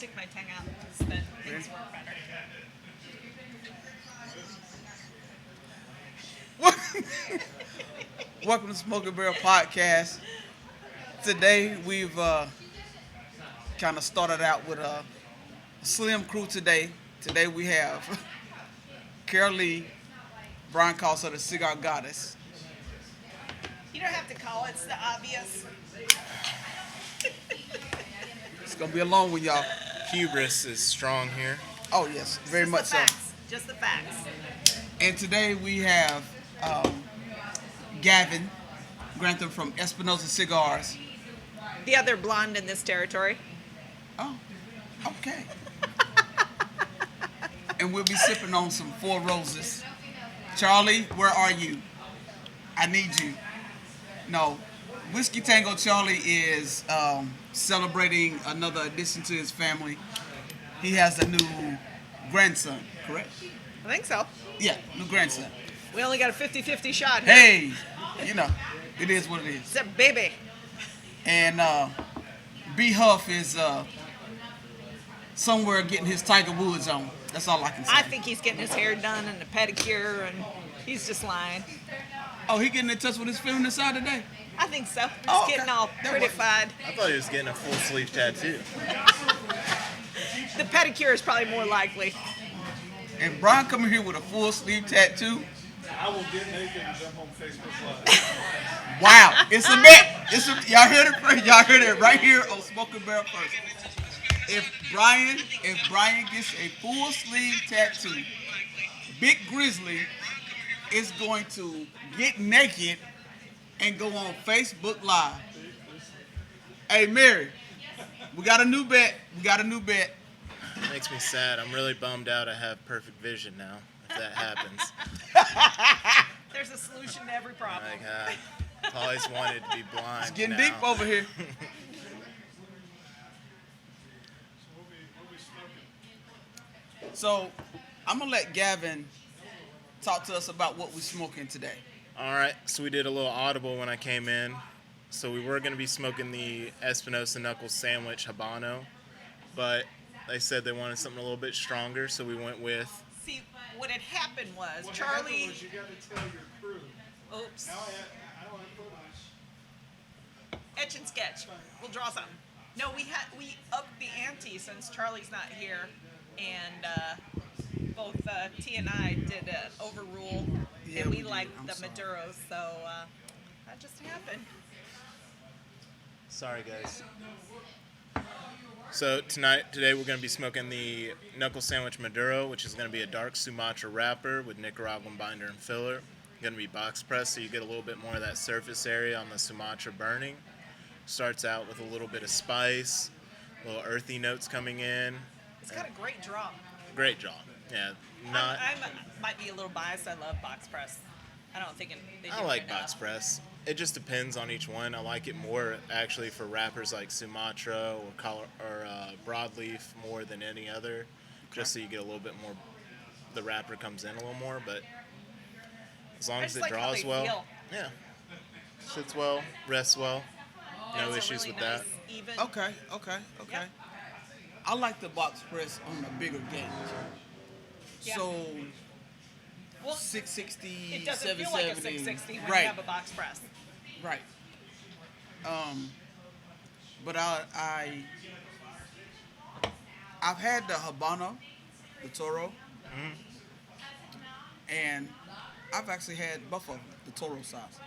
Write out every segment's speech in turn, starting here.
stick my tongue out because then things work better. Welcome to Smoking Barrel Podcast. Today we've kind of started out with a slim crew today. Today we have Carol Lee, Brian calls her the Cigar Goddess. You don't have to call it, it's the obvious. It's gonna be a long one, y'all. Hubris is strong here. Oh yes, very Just much the so. facts. Just the facts. And today we have Gavin Grantham from Espinosa Cigars. The other blonde in this territory. Oh, okay. And we'll be sipping on some Four Roses. Charlie, where are you? I need you. No, Whiskey Tango Charlie is celebrating another addition to his family. He has a new grandson, correct? I think so. Yeah, new grandson. We only got a 50-50 shot here. Hey, you know, it is what it is. It's a baby. And B Huff is somewhere getting his Tiger Woods on. That's all I can say. I think he's getting his hair done and a pedicure, and he's just lying. Oh, he getting in touch with his feminine side today? I think so. He's Oh, okay. getting all That works. prettified. I thought he was getting a full sleeve tattoo. The pedicure is probably more likely. And Brian coming here with a full sleeve tattoo. I will get naked and jump on Facebook Live. Wow, it's a bet. Y'all heard it first. Y'all heard it right here on Smoking Barrel first. If Brian gets a full sleeve tattoo, Big Grizzly is going to get naked and go on Facebook Live. Hey Mary, we got a new bet. Makes me sad. I'm really bummed out I have perfect vision now, if that happens. There's a solution to every problem. Like, I've always wanted to be blind. It's getting now. deep over here. So, I'm gonna let Gavin talk to us about what we're smoking today. All right, so we did a little audible when I came in. So we were going to be smoking the Espinosa Knuckles Sandwich Habano, but they said they wanted something a little bit stronger, so we went with... See, what had happened was What Charlie. happened was you got to tell your crew. Oops. Now I don't want to put much. Etch and sketch. We'll draw something. No, we upped the ante since Charlie's not here, and both T and I did an overrule, Yeah, and we we did. liked I'm the sorry. Maduros, so that just happened. Sorry, guys. So today we're going to be smoking the Knuckle Sandwich Maduro, which is going to be a dark Sumatra wrapper with Nicaraguan binder and filler. Going to be box pressed, so you get a little bit more of that surface area on the Sumatra burning. Starts out with a little bit of spice, little earthy notes coming in. It's got a great draw. Great job. Yeah, not. I might be a little biased. I love box press. I don't think they do I like it box enough. press. It just depends on each one. I like it more actually for wrappers like Sumatra or broadleaf more than any other, just so you get a little bit more. The wrapper comes in a little more, but as long I as just it like how draws they well, feel. yeah, sits well, rests well, no It's a issues really with nice, that. Even. Okay. Yep. I like the box press on a bigger gauge. Yeah. So, Well, 660, it doesn't feel like a 770. 660 when Right. you have a box press. Right. But I've had the Habano, the Toro, and I've actually had both of them, the Toro size.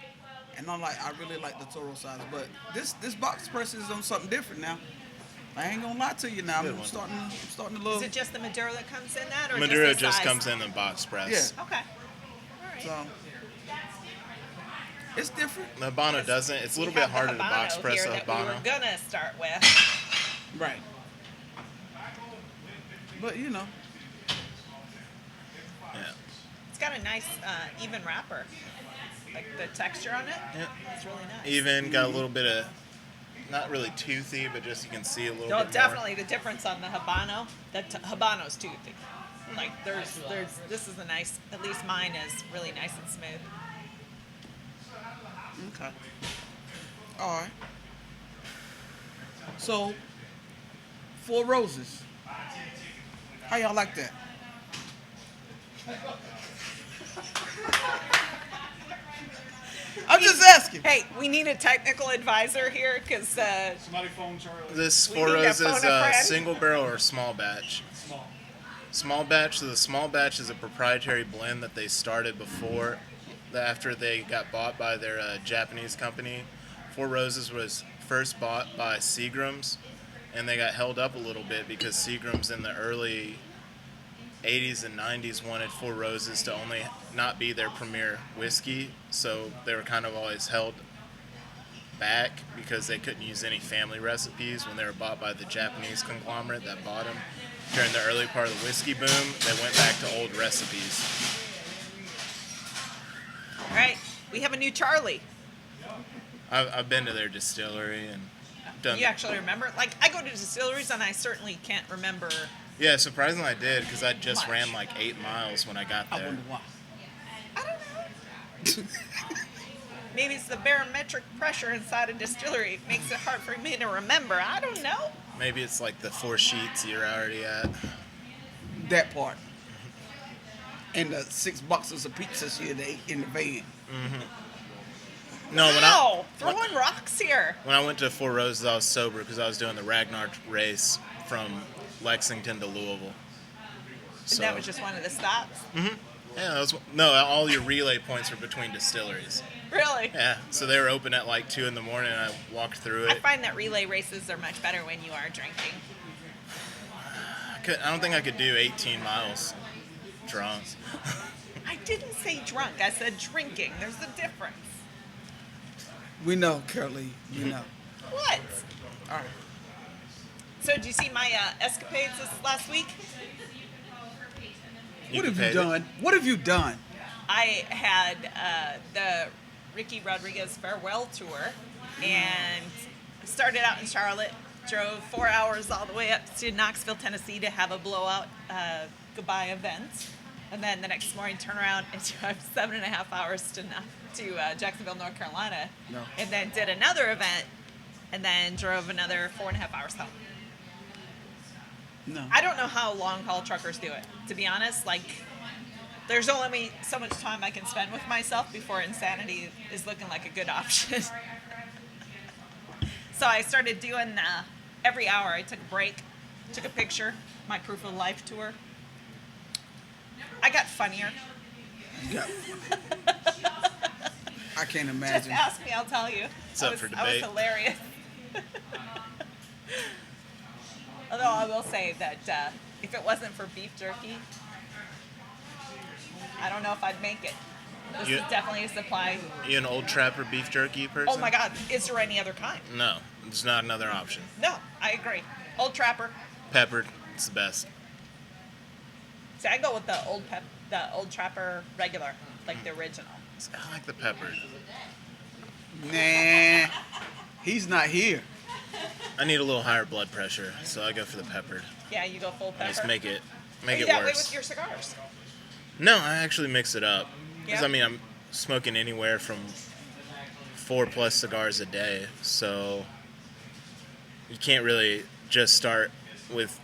And I really like the Toro size, but this box press is on something different now. I ain't gonna lie to you now. Good I'm one. starting to love. Is it just the Maduro that comes in that, or Maduro just the just size? comes in the box press. Yeah. Okay. All right. So it's different. The Habano doesn't. It's a little We bit have the harder to box Habano press here a that we were Habano. gonna start with. Right. But Yeah. It's got a nice even wrapper. Like the texture on it. Yeah. It's really nice. Even got a little bit of, not really toothy, but just you can see a little No, bit definitely the difference on the Habano. Habano's toothy. Like there's this is a nice. At least mine is really nice and smooth. okay. All right. So, Four Roses. How y'all like that? I'm just asking. Hey, we need a technical advisor here because Somebody phone Charlie. This We Four need to Roses phone a friend. single barrel or small batch? Small. Small batch. So the small batch is a proprietary blend that they started before, after they got bought by their Japanese company. Four Roses was first bought by Seagram's, and they got held up a little bit because Seagram's in the early 80s and 90s wanted Four Roses to only not be their premier whiskey, so they were kind of always held back because they couldn't use any family recipes when they were bought by the Japanese conglomerate that bought them. During the early part of the whiskey boom, they went back to old recipes. all right, we have a new Charlie. I've been to their distillery and done. You actually remember? Like, I go to distilleries and I certainly can't remember. Yeah, surprisingly I did because I just Much. ran like 8 miles when I got I there. wonder why. I don't know. Maybe it's the barometric pressure inside a distillery. It makes it hard for me to remember. I don't know. Maybe it's like the 4 sheets you're already at. That part. And the 6 boxes of pizzas here they in the van. No, Wow, throwing rocks here. when I went to Four Roses, I was sober because I was doing the Ragnar race from Lexington to Louisville. And that was just one of the stops. Yeah, that was, no, all your relay points were between distilleries. Really? Yeah, so they were open at like 2 in the morning, and I walked through I it. find that relay races are much better when you are drinking. I don't think I could do 18 miles drunk. I didn't say drunk. I said drinking. There's a difference. We know, Carolee. We know. What? All right. So did you see my escapades this last week? What have you paid it? done? What have you done? I had the Ricky Rodriguez farewell tour and started out in Charlotte, drove 4 hours all the way up to Knoxville, Tennessee to have a blowout goodbye event. And then the next morning turn around and drive 7.5 hours to Jacksonville, North Carolina. No. And then did another event and then drove another 4.5 hours home. No. I don't know how long haul truckers do it, to be honest. Like, there's only so much time I can spend with myself before insanity is looking like a good option. So I started doing every hour. I took a break, took a picture, my proof of life tour. I got funnier. Yeah. I can't Just imagine. ask me, I'll tell you. It's up for I was debate. hilarious. Although I will say that if it wasn't for beef jerky, I don't know if I'd make it. This You- is definitely a supply. You an Old Trapper beef jerky person? Oh my God, is there any other kind? No, there's not another option. No, I agree. Old Trapper. Peppered, it's the best. See, I go with the Old Trapper regular, like the original. I like the peppered. Nah. He's not here. I need a little higher blood pressure, so I go for the peppered. Yeah, you go full pepper. Just make it Are you it that way worse. with your cigars? No, I actually mix it up. Because Yeah? I mean, I'm smoking anywhere from 4+ cigars a day, so you can't really just start with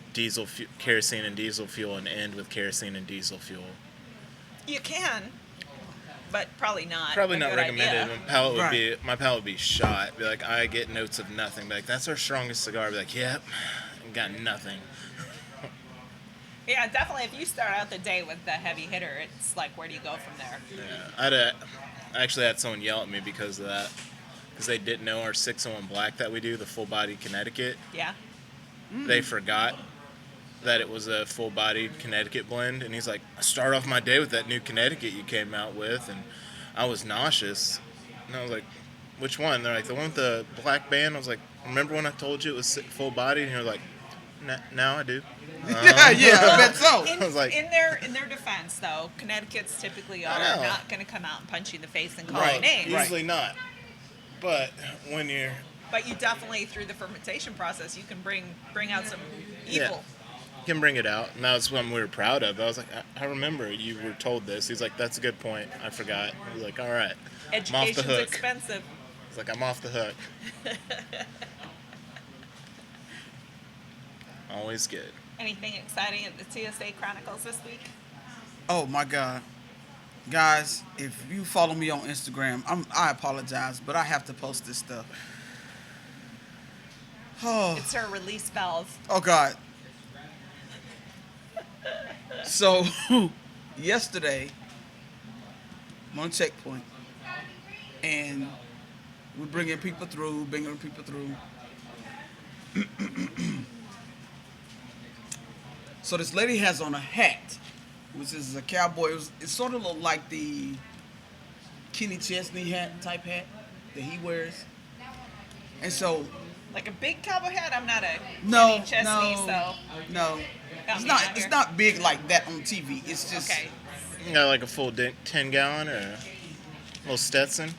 kerosene and diesel fuel and end with kerosene and diesel fuel. You can, but probably not. Probably a not good recommended. idea. My palate would be shot. Be like, I get notes of nothing. Be like, that's our strongest cigar. Be like, yep, got nothing. Yeah, definitely. If you start out the day with the heavy hitter, it's like, where do you go from there? Yeah, I actually had someone yell at me because of that. Because they didn't know our 601 Black that we do, the full body Connecticut. Yeah. They forgot that it was a full body Connecticut blend. And he's like, I start off my day with that new Connecticut you came out with. And I was nauseous. And I was like, which one? They're like, the one with the black band. I was like, remember when I told you it was full body? And you're like, now I do. Yeah, I bet so. In, I was like- in their defense, though, Connecticut's typically are know. not going to come out and punch you in the face and call Right, you names. Usually not. But when you're But you definitely, through the fermentation process, you can bring out some evil. you can bring it out, and that's what we were proud of. I was like, I remember you were told this. He's like, that's a good point. I forgot. I was like, all right, I'm off the Education's hook. expensive. It's like I'm off the hook. always good. Anything exciting at the TSA Chronicles this week? Oh my God, guys! If you follow me on Instagram, I apologize, but I have to post this stuff. Oh, It's her release valve. oh God. So, yesterday, I'm on checkpoint, and we're bringing people through. So this lady has on a hat, which is a cowboy. It sort of looked like the Kenny Chesney type hat that he wears. And so, Like a big cowboy hat? I'm not a no, Kenny Chesney, so no, Got it's me not. out It's here. not big like that on TV. It's just okay. You got like a full 10-gallon or a little Stetson?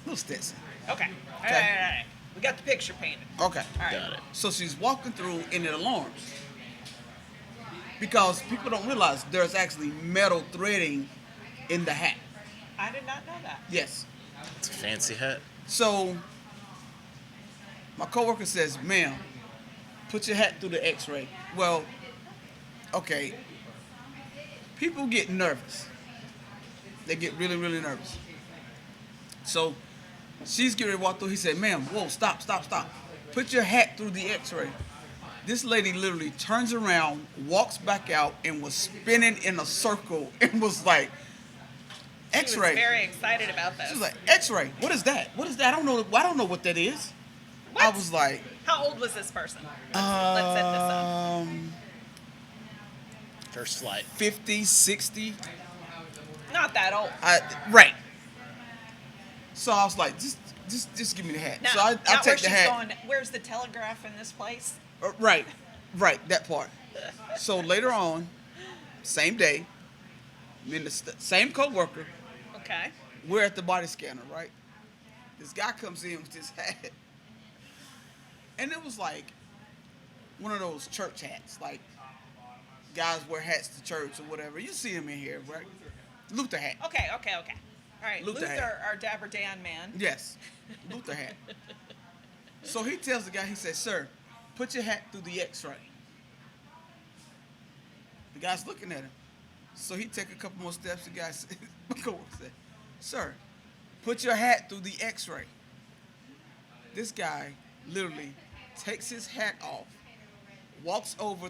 little Stetson. Okay. All Okay. right. We got the picture painted. Okay. All right. Got it. So she's walking through and it alarms. Because people don't realize there's actually metal threading in the hat. I did not know that. Yes. It's a fancy hat. So my coworker says, ma'am, put your hat through the x-ray. Well, okay. People get nervous. They get really, really nervous. So she's getting ready to walk through. He said, ma'am, whoa, stop. Put your hat through the x-ray. This lady literally turns around, walks back out, and was spinning in a circle and was like, She was x-ray. very excited about this. She was like, x-ray, what is that? What is that? I don't know what that is. What? I was like, How old was this person? Let's set this up. First flight. 50, 60. Not that old. Right. So I was like, just give me the hat. Now, So I not take where the she's hat. going, where's the telegraph in this place? Right, that part. So later on, same day, me and the same coworker, Okay. we're at the body scanner, right? This guy comes in with this hat. And it was like one of those church hats, like guys wear hats to church or whatever. You see him in here, right? Luther hat. Okay. All right. Luther Luther, hat. our Dapper Dan man. Yes, Luther hat. So he tells the guy, he says, sir, put your hat through the x-ray. The guy's looking at him. So he take a couple more steps. The guy said, sir, put your hat through the x-ray. This guy literally takes his hat off, walks over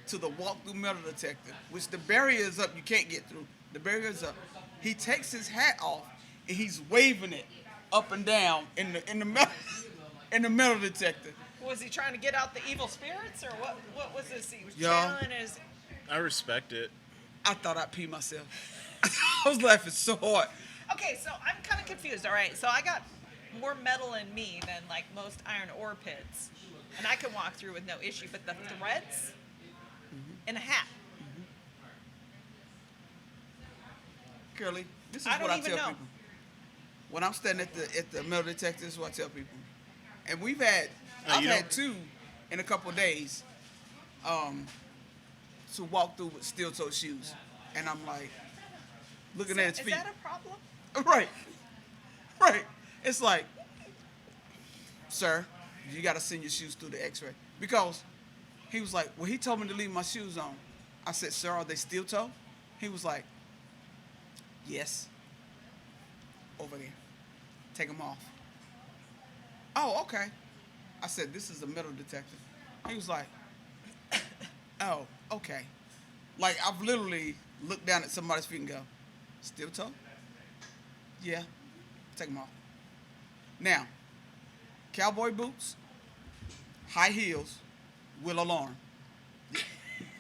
to the walk-through metal detector, which the barrier is up, you can't get through. The barrier is up. He takes his hat off and he's waving it up and down in the metal in the metal detector. Was he trying to get out the evil spirits, or what was this? He was Yeah. channeling his. I respect it. I thought I'd pee myself. I was laughing so hard. Okay, so I'm kind of confused. All right, so I got more metal in me than like most iron ore pits, and I can walk through with no issue. But the threads in a hat. Curly, this is I what don't I even tell know. people. When I'm standing at the metal detector, this is what I tell people. And I've you had don't- two in a couple of days, to walk through with steel-toe shoes, and I'm like looking at his Is feet. that a problem? Right. It's like, sir, you got to send your shoes through the x-ray. Because he was like, well, he told me to leave my shoes on. I said, sir, are they steel toe? He was like, yes. Over there. Take them off. Oh, okay. I said, this is a metal detector. He was like, oh, okay. Like, I've literally looked down at somebody's feet and go, steel toe? Yeah. Take them off. Now, cowboy boots, high heels, will alarm.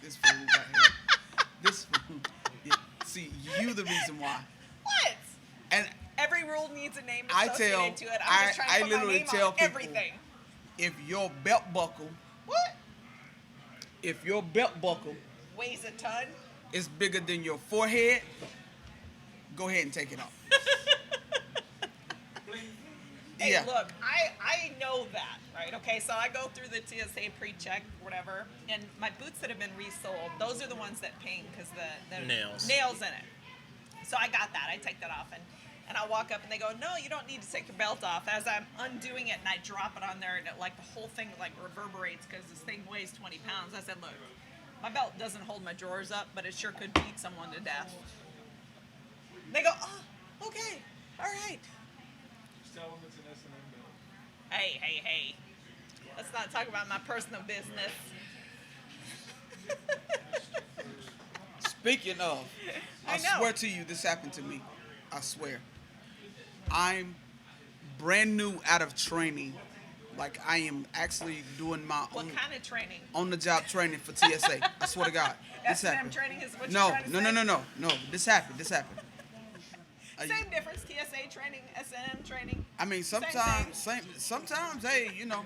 This fool right here. This fool. Yeah. See, you the reason why. What? And Every rule needs a name I associated tell- to it. I'm just trying to I put my literally name tell on people- everything. if your belt buckle Weighs a ton. is bigger than your forehead, go ahead and take it off. Hey, Yeah. look, I know that, right? Okay, so I go through the TSA pre-check, whatever, and my boots that have been resoled, those are the ones that ping because the Nails. nails in it. So I got that. I take that off, and And I walk up and they go, no, you don't need to take your belt off. As I'm undoing it and I drop it on there and it, like the whole thing like reverberates because this thing weighs 20 pounds. I said, look, my belt doesn't hold my drawers up, but it sure could beat someone to death. They go, oh, okay, all right. Just tell them it's an S&M bill. Hey, hey, hey. Let's not talk about my personal business. Speaking of, I I know. swear to you, this happened to me. I swear. I'm brand new out of training. Like, I am actually doing my What own kind of training? on-the-job training for TSA. I swear to God. This S&M happened. training is what No, you're trying to no, say? no, no, no, no. This happened. Same difference. TSA training, S&M training. I mean, sometimes, hey, you know,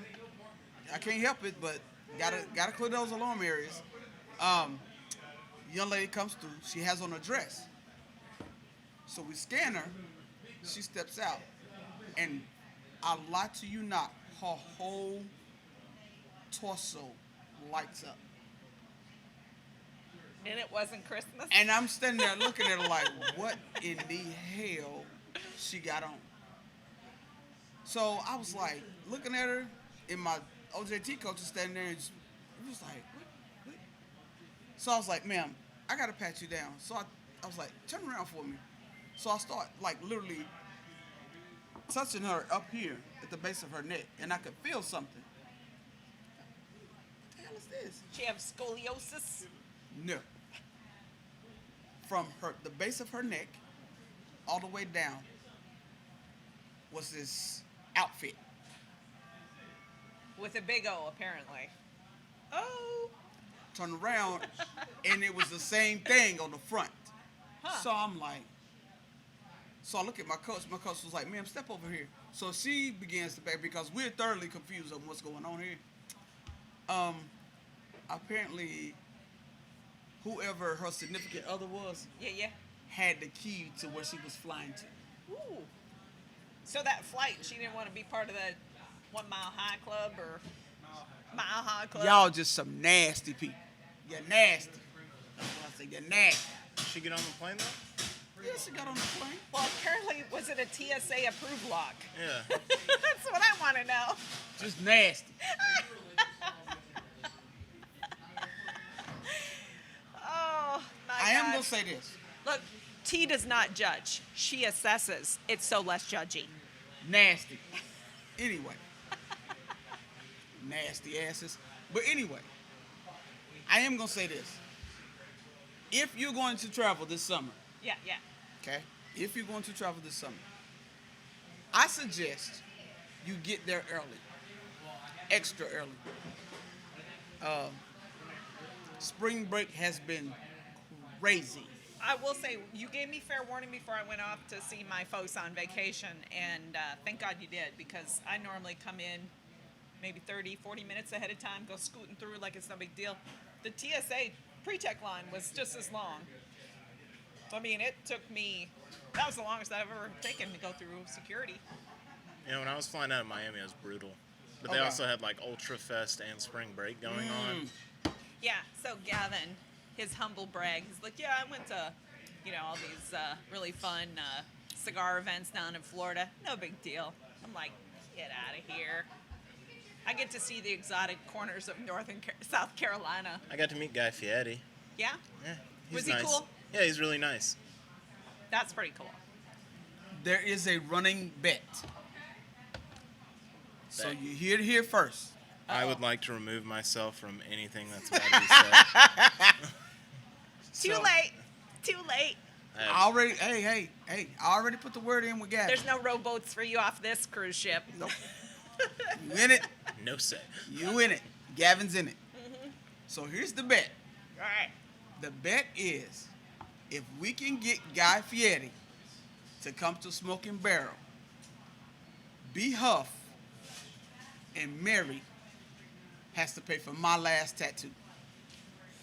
I can't help it, but gotta clear those alarm areas. Young lady comes through. She has on a dress. So we scan her. She steps out, and I lie to you not, her whole torso lights up. And it wasn't Christmas. And I'm standing there looking at her like, what in the hell she got on? So I was like, looking at her, and my OJT coach is standing there, and it was like, what? So I was like, ma'am, I gotta pat you down. So I was like, turn around for me. So I start like literally touching her up here at the base of her neck, and I could feel something. What the hell is this? She have scoliosis. No. From the base of her neck all the way down was this outfit. With a big O, apparently. Oh. Turn around, and it was the same thing on the front. Huh. So I'm like, so I look at my coach. My coach was like, ma'am, step over here. So she begins to back because we're thoroughly confused on what's going on here. Apparently, whoever her significant other was Yeah. had the key to where she was flying to. Ooh. So that flight, she didn't want to be part of the 1 Mile High Club or Mile High Club. Y'all just some nasty people. You're nasty. That's what I say. You're nasty. Did she get on the plane though? Yeah, she got on the plane. Well, apparently, was it a TSA approved lock? Yeah. That's what I want to know. Just nasty. Oh, my I am God. gonna say this. Look, T does not judge. She assesses. It's so less judgy. Nasty. Anyway. Nasty asses. But anyway, I am gonna say this. If you're going to travel this summer, Yeah. okay? If you're going to travel this summer, I suggest you get there early. Extra early. Spring break has been crazy. I will say, you gave me fair warning before I went off to see my folks on vacation, and thank God you did, because I normally come in maybe 30, 40 minutes ahead of time, go scooting through like it's no big deal. The TSA pre-check line was just as long. So, I mean, it took me, that was the longest I've ever taken to go through security. You know, when I was flying out of Miami, it was brutal. But they Okay. also had like Ultra Fest and Spring Break going on. Yeah, so Gavin, his humble brag, he's like, yeah, I went to, all these really fun cigar events down in Florida. No big deal. I'm like, get out of here. I get to see the exotic corners of South Carolina. I got to meet Guy Fieri. Yeah? Yeah, Was he's he nice. cool? Yeah, he's really nice. That's pretty cool. There is a running bet. So Bet. you hear it here first. I would like to remove myself from anything that's about to be said. Too So- late. Too late. I already, hey, I already put the word in with Gavin. There's no rowboats for you off this cruise ship. Nope. You in it? No say. You in it. Gavin's in it. So here's the bet. All right. The bet is, if we can get Guy Fieri to come to Smoking Barrel, B. Huff and Mary has to pay for my last tattoo.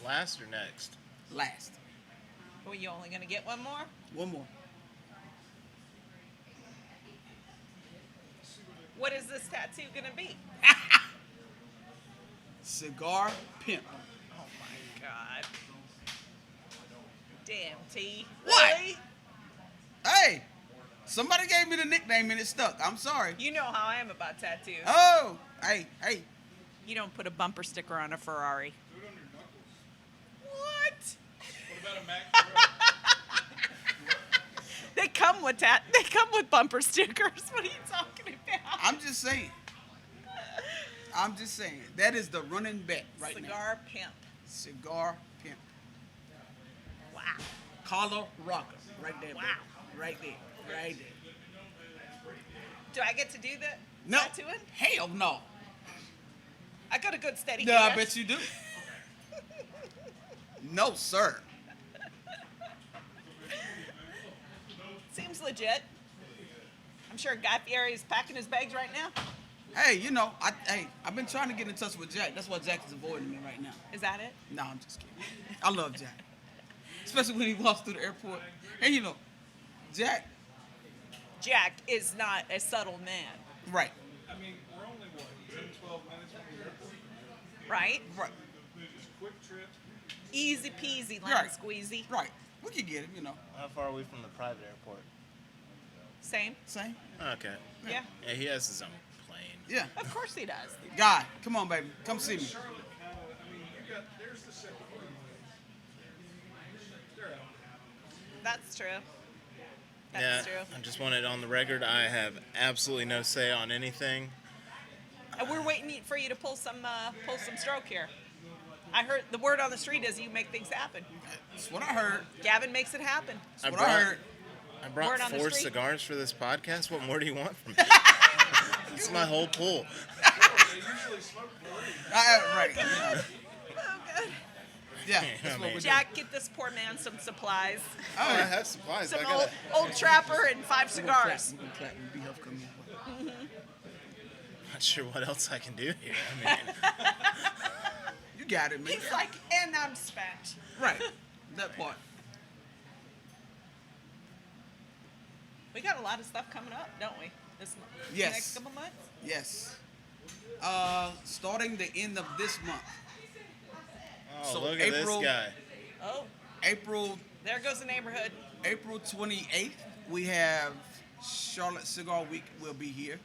Last or next? Last. Well, you only going to get one more? One more. What is this tattoo going to be? Cigar Pimp. Oh, my God. Damn, T. What? Really? Hey, Somebody gave me the nickname and it stuck. I'm sorry. You know how I am about tattoos. Oh, hey. You don't put a bumper sticker on a Ferrari. Do it on your knuckles. What? What about a Mac Pro? They come with bumper stickers. What are you talking about? I'm just saying. That is the running bet right now. Cigar pimp. Cigar pimp. Wow. Carla Rocker. Right there. Wow. Baby. Right there. Do I get to do that? No. Tattooing? Hell no. I got a good steady No, I hand. bet you do. No, sir. Seems legit. I'm sure Guy Fieri is packing his bags right now. Hey, I've been trying to get in touch with Jack. That's why Jack is avoiding me right now. Is that it? No, I'm just kidding. I love Jack. Especially when he walks through the airport. And Jack, Jack is not a subtle man, right. I mean, we're only, 10, 12 minutes from the airport? right? Right. Just quick trip. Easy peasy, lemon Right. squeezy. Right. We can get him, How far are we from the private airport? Same. Same. Okay. Yeah. Yeah, he has his own plane. Yeah. Of course he does. Guy, come on, baby. Come see me. Charlotte, kind of, I mean, there's the second one. They're out. That's true. Yeah, That's true. I just want it on the record. I have absolutely no say on anything. And we're waiting for you to pull some stroke here. I heard the word on the street is you make things happen. That's what I heard. Gavin makes it happen. I What I heard. brought Word on the 4 street. cigars for this podcast. What more do you want from me? It's my whole pool. They usually smoke bloody. Right. Oh, good. Yeah. I That's what mean- we're doing. Jack, get this poor man some supplies. Oh, I yeah. have supplies. Some I gotta. old trapper and 5 cigars. We're gonna clap when B-Huff come in. Not sure what else I can do here. I mean, You got it, man. He's like, and I'm spent. Right. That part. We got a lot of stuff coming up, don't we? This Yes. next couple months. Yes. Starting the end of this month. oh, So look at April- this guy. Oh, April there goes the neighborhood. April 28th, we have Charlotte Cigar Week will be here.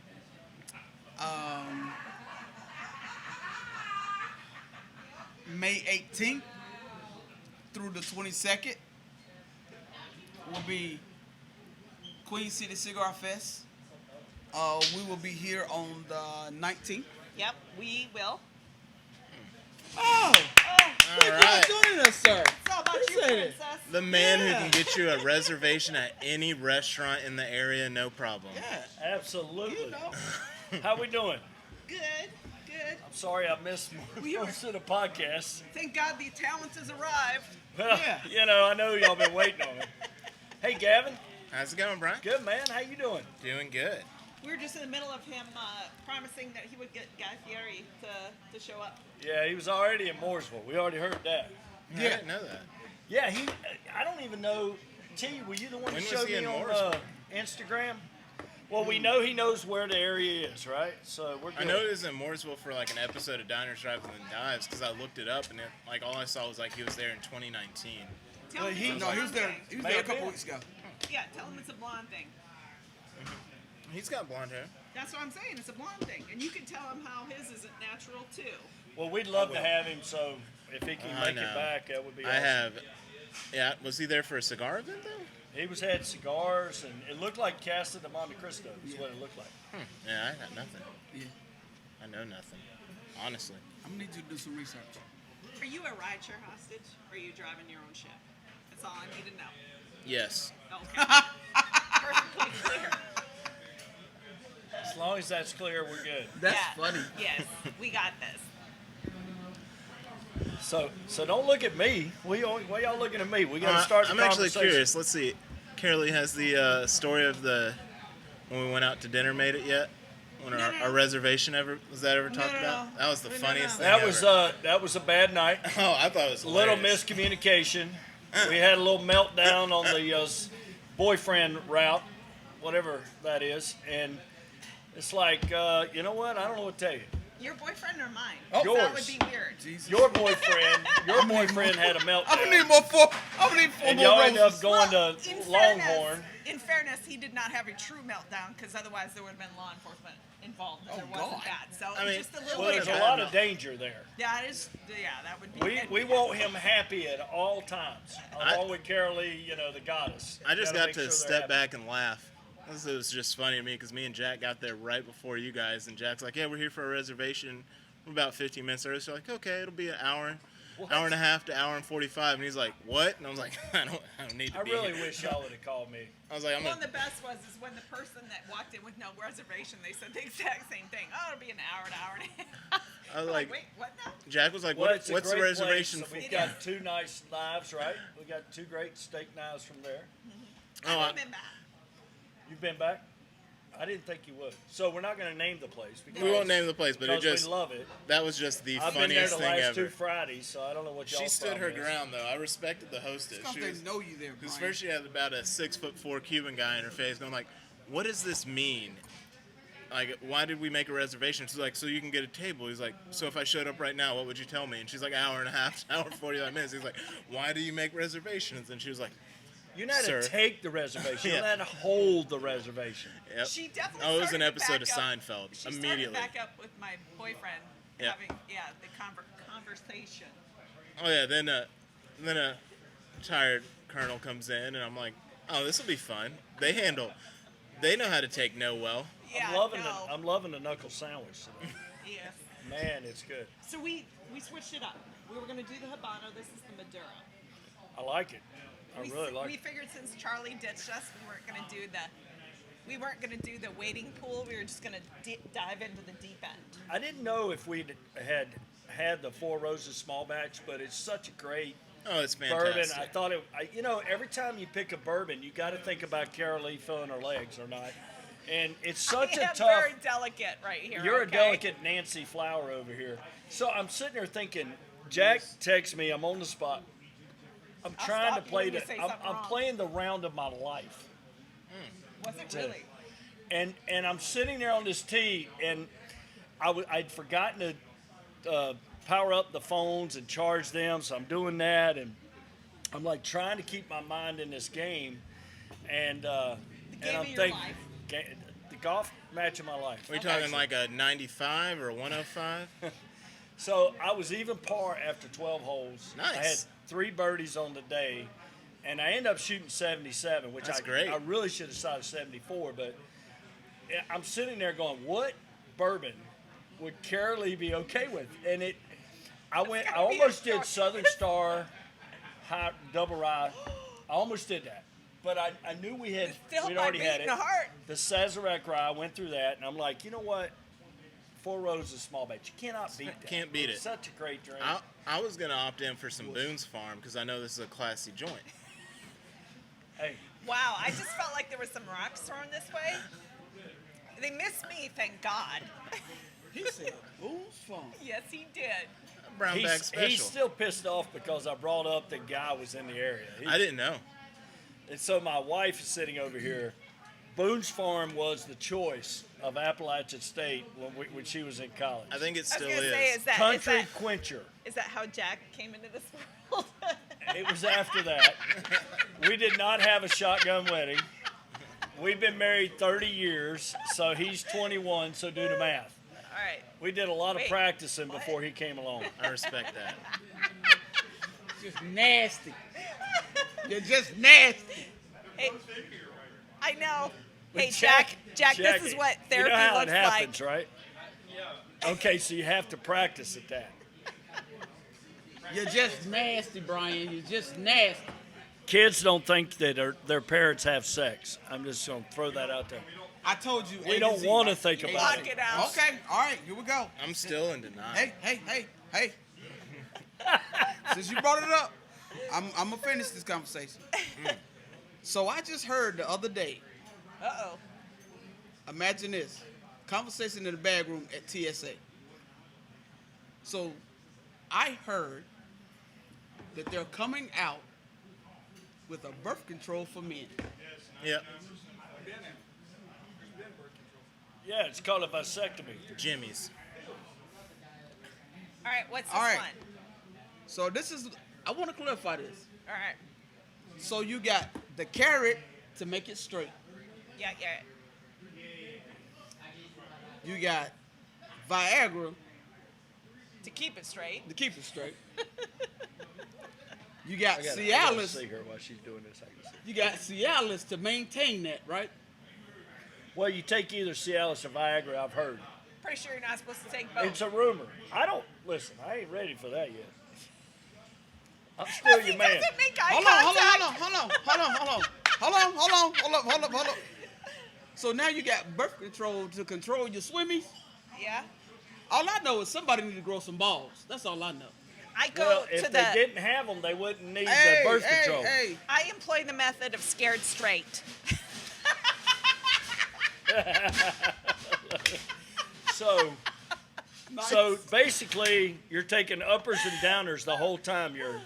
May 18th through the 22nd will be Queen City Cigar Fest. We will be here on the 19th. Yep, we will. Oh, All thank you right. for joining us, sir. It's all about you, Appreciate it. princess. The man who Yeah. can get you a reservation at any restaurant in the area, no problem. Yeah, Absolutely. you know. How we doing? Good, good. I'm sorry I missed most of the podcast. Thank God the talent has arrived. Well, Yeah. I know y'all been waiting on it. Hey, Gavin. How's it going, Brian? Good, man. How you doing? Doing good. We were just in the middle of him promising that he would get Guy Fieri to show up. Yeah, he was already in Mooresville. We already heard that. I Yeah. didn't know that. Yeah, I don't even know. T, were you the one When that was showed he me in on Mooresville? Instagram? Well, we know he knows where the area is, right? So we're good. I know he was in Mooresville for like an episode of Diners, Drive-In, and Dives because I looked it up and all I saw was like he was there in 2019. Tell Well, him he- it's a No, he was blonde there. thing. He was there a Maybe. couple weeks ago. Yeah, tell him it's a blonde thing. He's got blonde hair. That's what I'm saying. It's a blonde thing, and you can tell him how his isn't natural too. Well, we'd love to have him, so if he can I make know. it back, that would be I awesome. have. Yeah, was he there for a cigar event though? He had cigars, and it looked like Casa de Monte Cristo is what it looked like. Yeah, I got nothing. Yeah. I know nothing. Honestly. I'm gonna need you to do some research. Are you a rideshare hostage, or are you driving your own ship? That's all I need to know. Yes. Okay. Perfectly clear. As long as that's clear, we're good. That's Yeah. funny. Yes, we got this. So don't look at me. Why y'all looking at me? We got to start the I'm actually conversation. curious. Let's see. Carolee, has the story of when we went out to dinner made it yet? When our reservation ever talked no, about? no. That was the No, no, funniest no. thing That was a bad night. Oh, I thought it was A little hilarious. miscommunication. We had a little meltdown on the boyfriend route, whatever that is, and it's like, you know what? I don't know what to tell you. Your boyfriend or mine? Oh. That would Yours. be weird. Jesus. Your boyfriend had a meltdown. I'm gonna need more four. I'm gonna need four And more y'all end up roses. going Well, to in Longhorn. in fairness, he did not have a true meltdown because otherwise there would have been law enforcement involved. And Oh, there wasn't God. that. So I mean, just a little Well, bit there's of a lot of danger there. Yeah, it is. Yeah, that would be. We want him happy at all times, along with Carol Lee, the goddess. I just Gotta got make to sure they're step happy. back and laugh. This was just funny to me because me and Jack got there right before you guys, and Jack's like, "Yeah, we're here for a reservation. We're about 15 minutes early." So like, "Okay, it'll be an hour, hour and a half to hour and 45." And he's like, "What?" And I was like, "I don't need to I be really here." wish y'all would have called me. I was like, "I'm Well, gonna." and the best was is when the person that walked in with no reservation, they said the exact same thing. Oh, it'll be an hour and a half. I was We're like, wait, what now? Jack was like, Well, "What? it's a What's the great reservation place. for?" We've got 2 nice knives, right? We got 2 great steak knives from there. Oh, I've been back. You've been back? I didn't think you would. So we're not going to name the place. we won't name the place, but it because just we love it. that was just the I've been there funniest the thing last ever. 2 Fridays, so I don't know what y'all She stood her problem is. ground though. I respected the hostess. Because She they was, know you there, Because Brian. first she had about a 6'4" Cuban guy in her face going like, "What does this mean? Like, why did we make a reservation?" She's like, "So you can get a table." He's like, "So if I showed up right now, what would you tell me?" And she's like, "Hour and a half, hour and 45 minutes." He's like, "Why do you make reservations?" And she was like, You know how Sir. to take the reservation. You know Yeah. how to hold the reservation. "Yep." She definitely. Oh, it was an started to episode of back up- Seinfeld. She started Immediately. back up with my boyfriend Yeah. having the conversation. Oh yeah, then a tired colonel comes in, and I'm like, "Oh, this will be fun." They know how to take no well. Yeah, I'm loving the knuckle sandwich today. Yes. Man, it's good. So we switched it up. We were gonna do the Habano. This is the Maduro. I like it. I really like We it. figured since Charlie ditched us, we weren't gonna do the waiting pool. We were just gonna dive into the deep end. I didn't know if we had the Four Roses small batch, but it's such a great Oh, it's bourbon. fantastic. I thought every time you pick a bourbon, you got to think about Carol Lee filling her legs or not. And it's such I a am tough. very delicate right here. You're okay? a delicate Nancy Flower over here. So I'm sitting there thinking, Jack texts me, I'm on the spot. I'm I'll trying to stop you play when you the. say I'm something wrong. playing the round of my life. Was it really? And I'm sitting there on this tee, and I'd forgotten to power up the phones and charge them, so I'm doing that, and I'm like trying to keep my mind in this game, and game I'm of your thinking, life. the golf match of my life. Are we talking Actually. like a 95 or a 105? So I was even par after 12 holes. Nice. I had 3 birdies on the day, and I ended up shooting 77, which That's I great. I really should have shot a 74. But I'm sitting there going, what bourbon would Carol Lee be okay with? And I gotta be almost a did short- Southern Star, high, double rye. I almost did that. But I knew we'd Still my already had beating it. heart. The Sazerac rye, I went through that, and I'm like, you know what? Four Roses small batch. You cannot beat that. Can't beat it. Such a great drink. I was gonna opt in for some Boone's Farm because I know this is a classy joint. Hey, Wow, I just felt like there was some rocks thrown this way. They missed me, thank God. He said, "Boone's Farm." Yes, he did. Brown bag he's special. still pissed off because I brought up the guy was in the area. I didn't know. And so my wife is sitting over here. Boone's Farm was the choice of Appalachian State when she was in college. I think it I was still gonna is. say, is Country that quencher. how Jack came into this world? It was after that. We did not have a shotgun wedding. We've been married 30 years, so he's 21, so do the math. All right. We did a lot of Wait, practicing what? before he came along. I respect that. Just nasty. You're just nasty. Hey, I know. But Hey, Jack, this is what therapy you know how looks it happens, like. right? Yeah. Okay, so you have to practice at that. You're just nasty, Brian. You're just nasty. Kids don't think that their parents have sex. I'm just going to throw that out there. I told you. We A don't to Z, want to right? think A to about Lock Z. it out. Okay, all right, here we go. I'm still in denial. Hey. Since you brought it up, I'm gonna finish this conversation. So I just heard the other day. Uh-oh. Imagine this: conversation in the bag room at TSA. So I heard that they're coming out with a birth control for men. Yep. Yeah, it's called a vasectomy. Jimmy's. All right, what's this All right. one? So this is. I want to clarify this. All right. So you got the carrot to make it straight. Yeah, yeah. You got Viagra To keep it straight. to keep it straight. You got I gotta Cialis. see her while she's doing this. I can see. You got Cialis to maintain that, right? Well, you take either Cialis or Viagra. I've heard. Pretty sure you're not supposed to take both. It's a rumor. I don't listen. I ain't ready for that yet. I'm still He your man. doesn't make eye Hold on, contact. hold on. So now you got birth control to control your swimmies. Yeah. All I know is somebody need to grow some balls. That's all I know. I go Well, to if the. they didn't have them, they wouldn't need the birth control. Hey. I employ the method of scared straight. So, Nice. so basically, you're taking uppers and downers the whole time. You're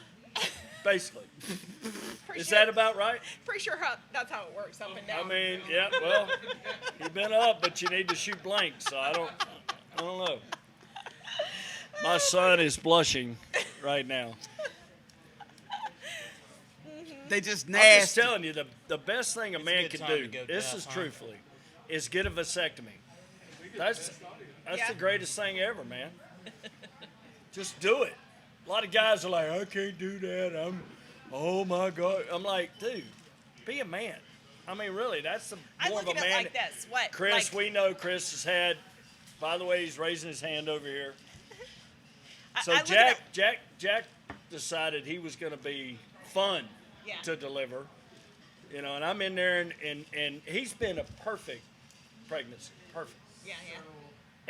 basically. Pretty Is sure, that about right? Pretty sure that's how it works, up and I down. mean, yeah. Well, you've been up, but you need to shoot blanks. So I don't know. My son is blushing right now. They just I'm just nasty. telling you, the best thing a man good can time to do, go this deaf, is huh? truthfully, is get a vasectomy. That's Yeah. the greatest thing ever, man. Just do it. A lot of guys are like, I can't do that. Oh my God. I'm like, dude, be a man. I mean, really, that's the I more look of a at it man. like this. What? Chris, like, we know Chris has had. By the way, he's raising his hand over here. So I look at it- Jack decided he was going to be fun Yeah. to deliver, and I'm in there, and he's been a perfect pregnancy, perfect. Yeah, yeah.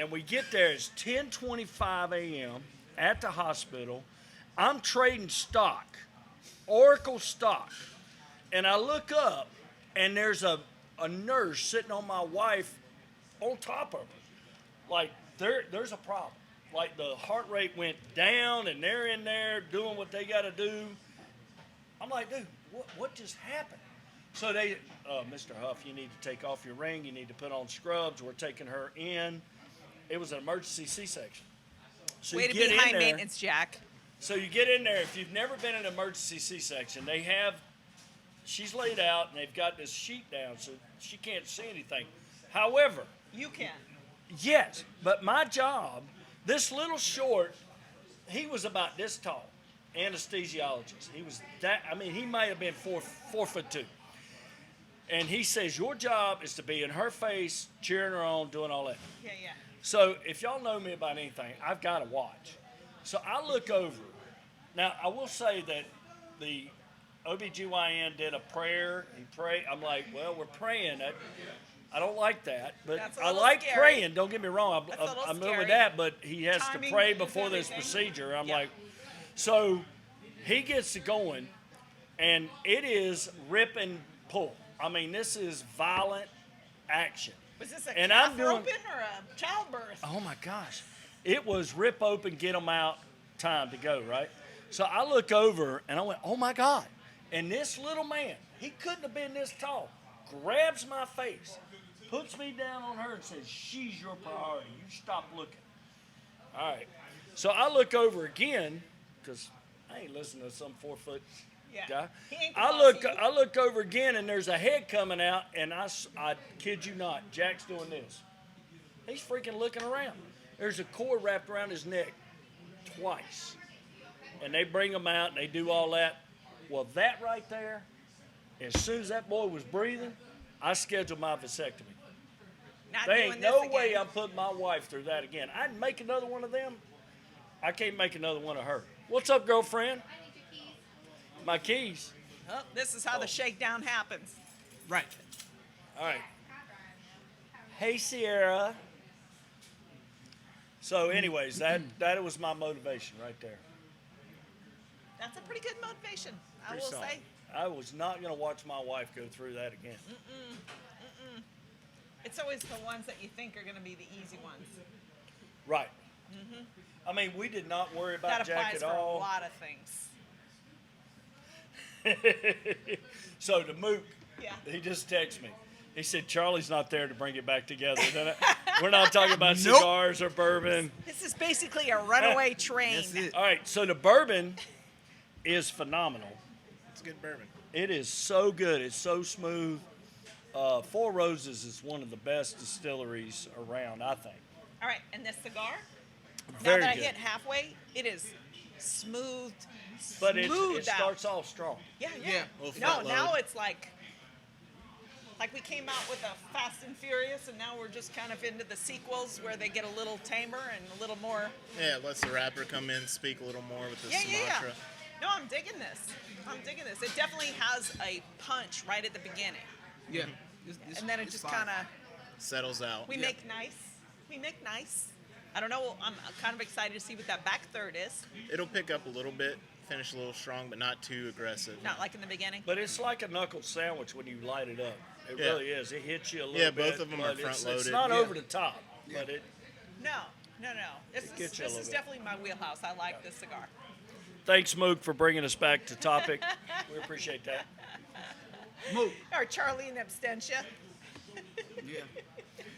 And we get there, it's 10:25 a.m. at the hospital. I'm trading stock, Oracle stock, and I look up, and there's a nurse sitting on my wife on top of her. Like, there's a problem. Like, the heart rate went down, and they're in there doing what they got to do. I'm like, dude, what just happened? So they, Mr. Huff, you need to take off your ring. You need to put on scrubs. We're taking her in. It was an emergency C-section. So Way you to get be in high there. maintenance, Jack. So you get in there. If you've never been in an emergency C-section, she's laid out, and they've got this sheet down, so she can't see anything. However, You can. yes, but my job, this little short, he was about this tall, anesthesiologist. He was that, he might have been 4'2". And he says, your job is to be in her face, cheering her on, doing all that. Yeah, yeah. So if y'all know me about anything, I've got to watch. So I look over. Now, I will say that the OBGYN did a prayer. He prayed. I'm like, well, we're praying. I don't like that, but That's a I little like scary. praying. Don't get me wrong. That's a little I'm scary. with that, but he has Timing to pray is before this everything. procedure. I'm Yeah. like, so he gets to going, and it is rip and pull. This is violent action. Was this a And calf I'm doing- open or a childbirth? Oh my gosh. It was rip open, get them out, time to go, right? So I look over and I went, oh my God. And this little man, he couldn't have been this tall, grabs my face, puts me down on her and says, she's your priority. You stop looking. All right. So I look over again, because I ain't listening to some 4-foot Yeah. guy. He ain't the I boss of you. look over again, and there's a head coming out, and I kid you not, Jack's doing this. He's freaking looking around. There's a cord wrapped around his neck twice. And they bring him out, and they do all that. Well, that right there, as soon as that boy was breathing, I scheduled my vasectomy. Not There doing ain't this no again. way I'm putting my wife through that again. I'd make another one of them. I can't make another one of her. What's up, girlfriend? My keys. Oh, this is how the shakedown happens. Right. All right. Hey, Sierra. So, anyways, that was my motivation right there. That's a pretty good motivation, I Pretty will solid. say. I was not going to watch my wife go through that again. It's always the ones that you think are going to be the easy ones. Right. We did not worry about That Jack applies at for a all. lot of things. So the mook, Yeah. he just texted me. He said Charlie's not there to bring it back together. We're not talking about Nope. cigars or bourbon. This is basically a runaway train. That's it. All right, so the bourbon is phenomenal. It's good bourbon. It is so good. It's so smooth. Four Roses is one of the best distilleries around, I think. All right, and this cigar, Very now that good. I hit halfway, it is smooth. But it smoothed out. starts off strong. Yeah. Yeah. Little No, front now load. it's like we came out with a Fast and Furious, and now we're just kind of into the sequels where they get a little tamer and a little more. Yeah, it lets the rapper come in, speak a little more with the Yeah. Sumatra. No, I'm digging this. It definitely has a punch right at the beginning, Yeah. and then it it's just fine. kind of Settles out. we make nice. I don't know. I'm kind of excited to see what that back third is. It'll pick up a little bit, finish a little strong, but not too aggressive. Not like in the beginning. But it's like a knuckle sandwich when you light it up. It Yeah. really is. It hits you a little Yeah, bit. both of them are but it's front-loaded. not Yeah. over the top, but it. No. This It is gets you a this little is bit. definitely my wheelhouse. I like this cigar. Thanks, Mook, for bringing us back to topic. We appreciate that. Mook. Or Charlie and Abstentia. Yeah.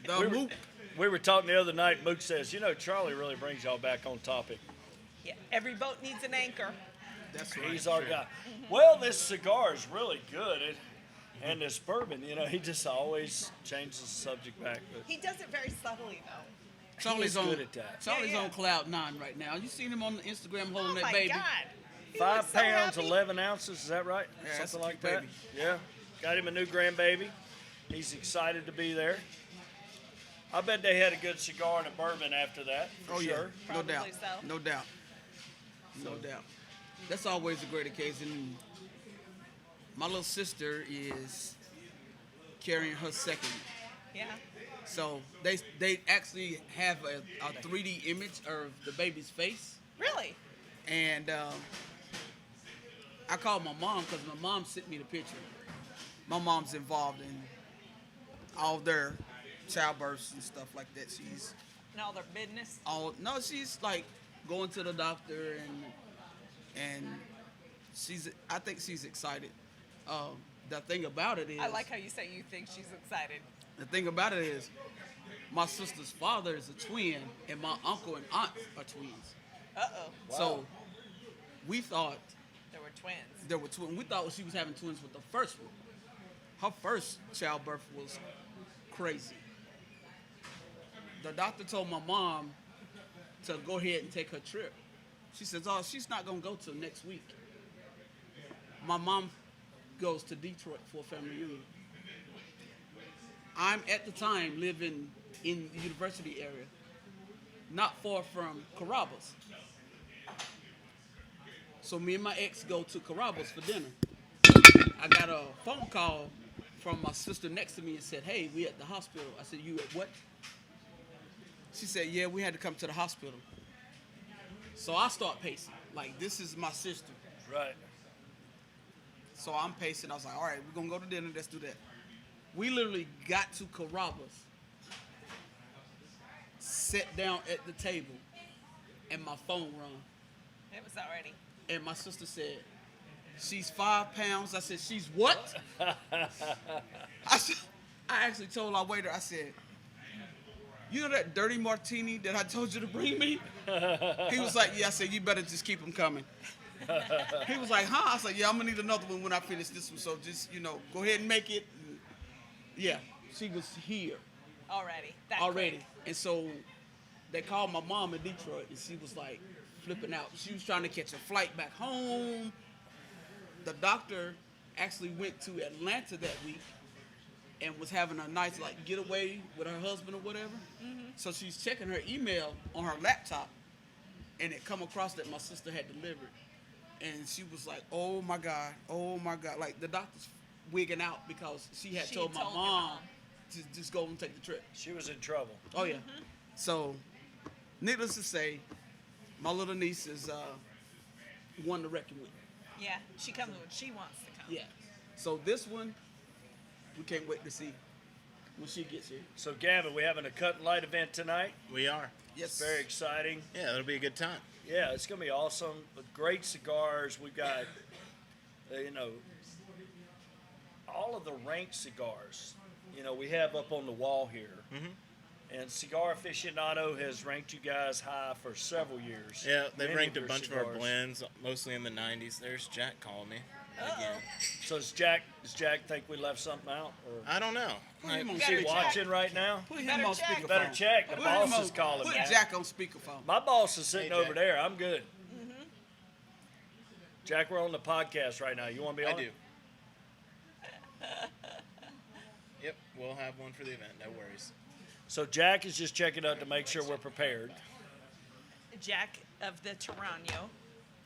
The Mook. We were talking the other night. Mook says, Charlie really brings y'all back on topic. Yeah. Every boat needs an anchor. That's right. He's our guy. Well, this cigar is really good. And this bourbon, he just always changes the subject back. But He does it very subtly, though. Charlie's He's on. good at that. Charlie's Yeah. on cloud 9 right now. You seen him on the Instagram holding Oh that my baby? God. He 5 looks so pounds, happy. 11 ounces. Is that right? Yeah, that's Something a like cute that. baby. Yeah. Got him a new grandbaby. He's excited to be there. I bet they had a good cigar and a bourbon after that. For Oh sure. yeah, no Probably doubt, so. no doubt, no doubt. That's always a great occasion. My little sister is carrying her second, Yeah. so they actually have a 3D image of the baby's face, Really? and I called my mom because my mom sent me the picture. My mom's involved in all their childbirths and stuff like that. She's And all their business. she's like going to the doctor and I think she's excited. The thing about it is I like how you say you think she's excited. the thing about it is my sister's father is a twin and my uncle and aunt are twins. Uh-oh. So we thought There were twins. there were twins. We thought she was having twins with the first one. Her first childbirth was crazy. The doctor told my mom to go ahead and take her trip. She says, "Oh, she's not gonna go till next week." My mom goes to Detroit for a family reunion. I'm at the time living in the university area, not far from Carrabba's. So me and my ex go to Carrabba's for dinner. I got a phone call from my sister next to me and said, "Hey, we at the hospital." I said, "You at what?" She said, "Yeah, we had to come to the hospital." So I start pacing. Like, this is my sister. Right. So I'm pacing. I was like, all right, we're going to go to dinner. Let's do that. We literally got to Carrabba's, sat down at the table, and my phone rung. It was already. And my sister said, "She's 5 pounds." I said, "She's what?" I actually told our waiter, I said, "You know that dirty martini that I told you to bring me?" He was like, "Yeah." I said, "You better just keep them coming." He was like, "Huh?" I said, "Yeah, I'm going to need another one when I finish this one. So just, go ahead and make it." Yeah, she was here Already. That already. quick. And so they called my mom in Detroit, and she was like flipping out. She was trying to catch a flight back home. The doctor actually went to Atlanta that week and was having a nice getaway with her husband or whatever. So she's checking her email on her laptop, and it come across that my sister had delivered. And she was like, oh my God. Like, the doctor's wigging out because she had She told my told your mom mom. to just go and take the trip. She was in trouble. Oh yeah. So, needless to say, my little niece is one to reckon with. Yeah. She comes when she wants to come. Yeah. So this one, we can't wait to see when she gets here. So, Gavin, we're having a cut and light event tonight. We are. Yes. Very exciting. Yeah, it'll be a good time. Yeah, it's going to be awesome. With great cigars. We've got, all of the rank cigars we have up on the wall here. And Cigar Aficionado has ranked you guys high for several years. Yeah, they've Many ranked a your bunch of our cigars. blends, mostly in the 90s. There's Jack calling me again. So does Jack think we left something out? Or I don't know. Put him on is he Better check. watching right now? Put him Better on check. speakerphone. Better check. The Put boss him on- is calling Put me. Jack on speakerphone. My boss is sitting Hey, over Jack. there. I'm good. Jack, we're on the podcast right now. You want to be I on? do. Yep, we'll have one for the event. No worries. So Jack is just checking out to make sure we're prepared. Jack of the Tarano.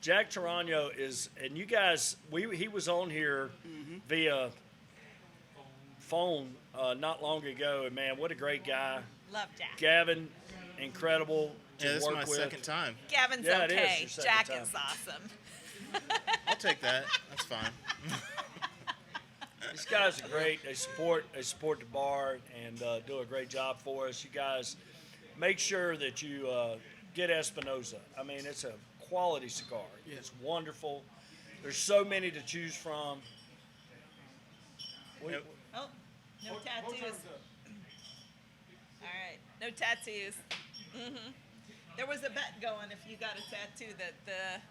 Jack Tarano is, and you guys, he was on here via phone not long ago, and man, what a great guy. Love Jack. Gavin, incredible to Yeah, this is work my with. second time. Gavin's Yeah, it is okay. your second Jack time. is awesome. I'll take that. That's fine. These guys are great. They support the bar and do a great job for us. You guys make sure that you get Espinosa. I mean, it's a quality cigar. It's wonderful. There's so many to choose from. We- Yep. Oh, no tattoos. All right, no tattoos. There was a bet going if you got a tattoo that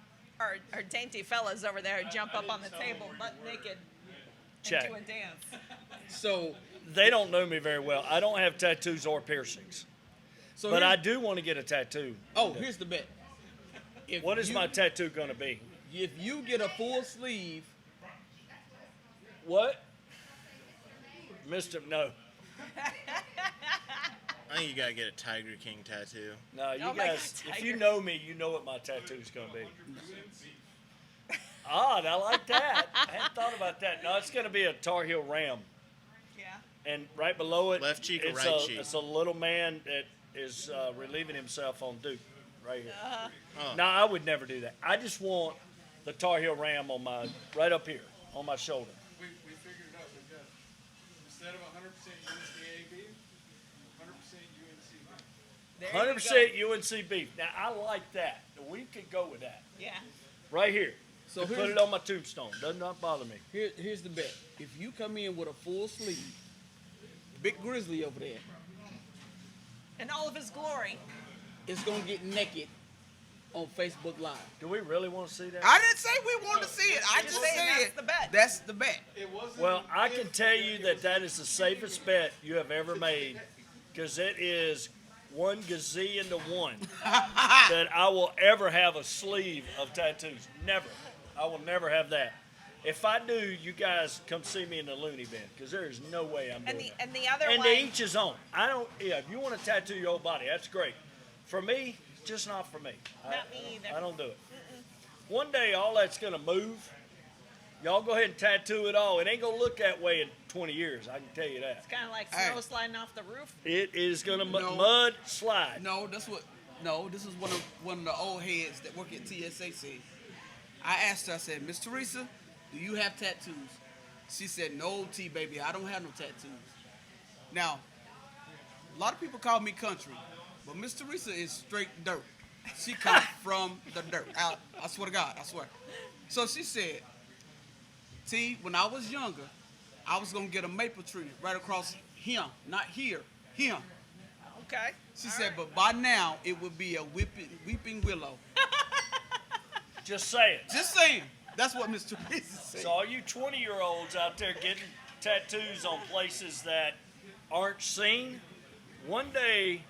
our dainty fellas over there would jump up on the table butt naked Check. and do a dance. So, They don't know me very well. I don't have tattoos or piercings, so but I here's- do want to get a tattoo. Oh, here's the bet. If What is you- my tattoo going to be? If you get a full sleeve, What? Mr. No. I think you gotta get a Tiger King tattoo. No, you Oh my guys, God, if you Tiger. know me, you know what my tattoo is going to be. Odd, I like that. I hadn't thought about that. No, it's going to be a Tar Heel Ram. Yeah. And right below it, Left cheek or it's right a, cheek? It's a little man that is relieving himself on Duke, right here. Oh. No, I would never do that. I just want the Tar Heel Ram on right up here, on my shoulder. We figured it out. We've got, instead of 100% UNCAA beef, 100% UNC beef. There you go. 100% UNC beef. Now, I like that. We could go with that. Yeah. Right here. So Could here's- put it on my tombstone. Does not bother me. here's the bet. If you come in with a full sleeve, Big Grizzly over there In all of his glory. is gonna get naked on Facebook Live. Do we really want to see that? I didn't say we wanted to see it. I just saying said that's the bet. That's the bet. It wasn't. Well, I can tell you that is the safest bet you have ever made, because it is 1 gazillion to 1 that I will ever have a sleeve of tattoos. Never. I will never have that. If I do, you guys come see me in the loony bin, because there is no way I'm And doing the and the other that. And one. to each his own. I don't. Yeah, if you want to tattoo your whole body, that's great. For me, just not for me. Not me either. I don't do it. One day, all that's gonna move. Y'all go ahead and tattoo it all. It ain't gonna look that way in 20 years. I can tell you that. It's kind of like Hey. snow sliding off the roof. It is gonna No. mud slide. No, this is one of the old heads that work at TSA said. I asked her, I said, Miss Teresa, do you have tattoos? She said, no, T baby, I don't have no tattoos. Now, a lot of people call me country, but Miss Teresa is straight dirt. She comes from the dirt. I swear to God, I swear. So she said, T, when I was younger, I was gonna get a maple tree right across here, not here, here. Okay. She said, but by now it would be a weeping willow. Just say it. Just saying. That's what Mr. Teresa said. So all you 20-year-olds out there getting tattoos on places that aren't seen, one day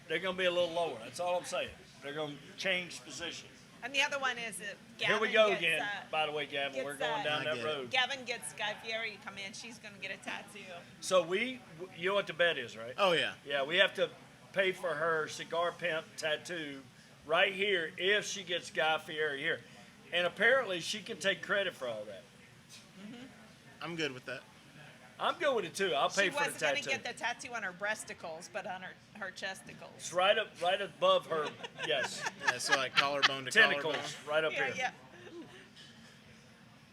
they're gonna be a little lower. That's all I'm saying. They're gonna change position. And the other one is Gavin Here we go gets, again. By the way, Gavin, gets, we're going down I that get it. road. Gavin gets Guy Fieri to come in. She's going to get a tattoo. So you know what the bet is, right? Oh yeah. Yeah, we have to pay for her cigar pimp tattoo right here if she gets Guy Fieri here. And apparently she can take credit for all that. I'm good with that. I'm good with it too. I'll pay She for the wasn't going to tattoo. get the tattoo on her breasticles, but on her chesticles. It's right above her, yes, Yeah, so like collarbone to tentacles, collarbone. right up Yeah, here. yeah.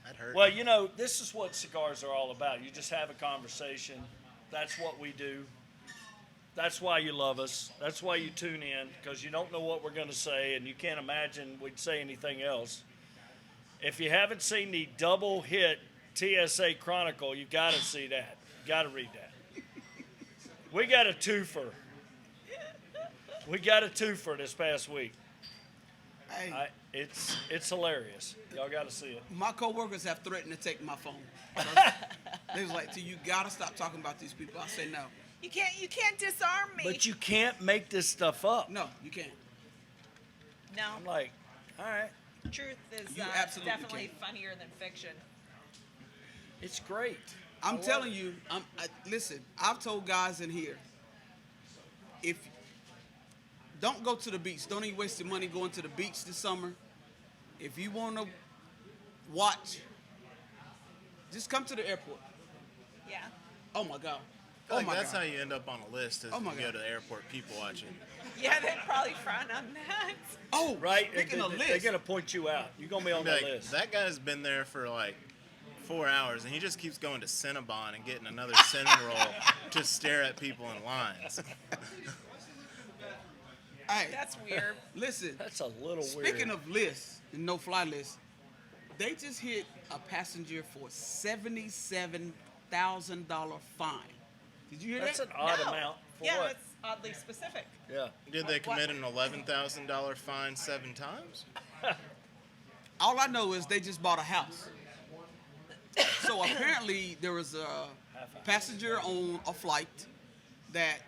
That hurt. Well, you know, this is what cigars are all about. You just have a conversation. That's what we do. That's why you love us. That's why you tune in, because you don't know what we're going to say, and you can't imagine we'd say anything else. If you haven't seen the double hit TSA Chronicle, you got to see that. You got to read that. We got a twofer. We got a twofer this past week. Hey, It's hilarious. Y'all got to see it. my coworkers have threatened to take my phone. They was like, you gotta stop talking about these people. I say no. You can't disarm me. But you can't make this stuff up. No, you can't. No, I'm like, all right, truth is You absolutely definitely can't. funnier than fiction. it's great. I'm telling you, listen, I've told guys in here, if don't go to the beach, don't even waste your money going to the beach this summer. If you want to watch, just come to the airport. Yeah. Oh my God. I feel like my that's God. how you end up on a list. Is Oh my you go God. to the airport, people watching. Yeah, they'd probably frown on that. Oh, Right? Speaking of They're lists, going to point you out. You're going to be on Be that like, list. that guy's been there for like 4 hours, and he just keeps going to Cinnabon and getting another cinnamon roll to stare at people in lines. hey, That's weird. listen. That's a little Speaking weird. of lists and no-fly lists, they just hit a passenger for $77,000 fine. Did you hear That's that? an odd No. amount. For Yeah, what? that's oddly specific. Yeah. Did they What? commit an $11,000 fine 7 times? All I know is they just bought a house. So apparently there was a passenger on a flight that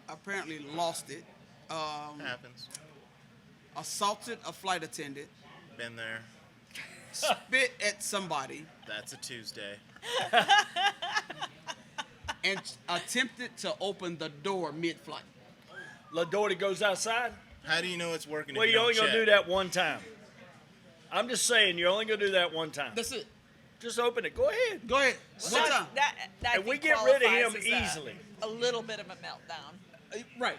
apparently lost it, Happens. assaulted a flight attendant, Been there. spit at somebody, That's a Tuesday. and attempted to open the door mid-flight. LaDorty goes outside. How do you know it's working? Well, if you you're only don't going to do check? that one time. I'm just saying, you're only going to do that one time. That's it. Just open it. Go ahead. Go ahead. One time. That I And we think get rid of him qualifies as easily. A little bit of a meltdown. Right.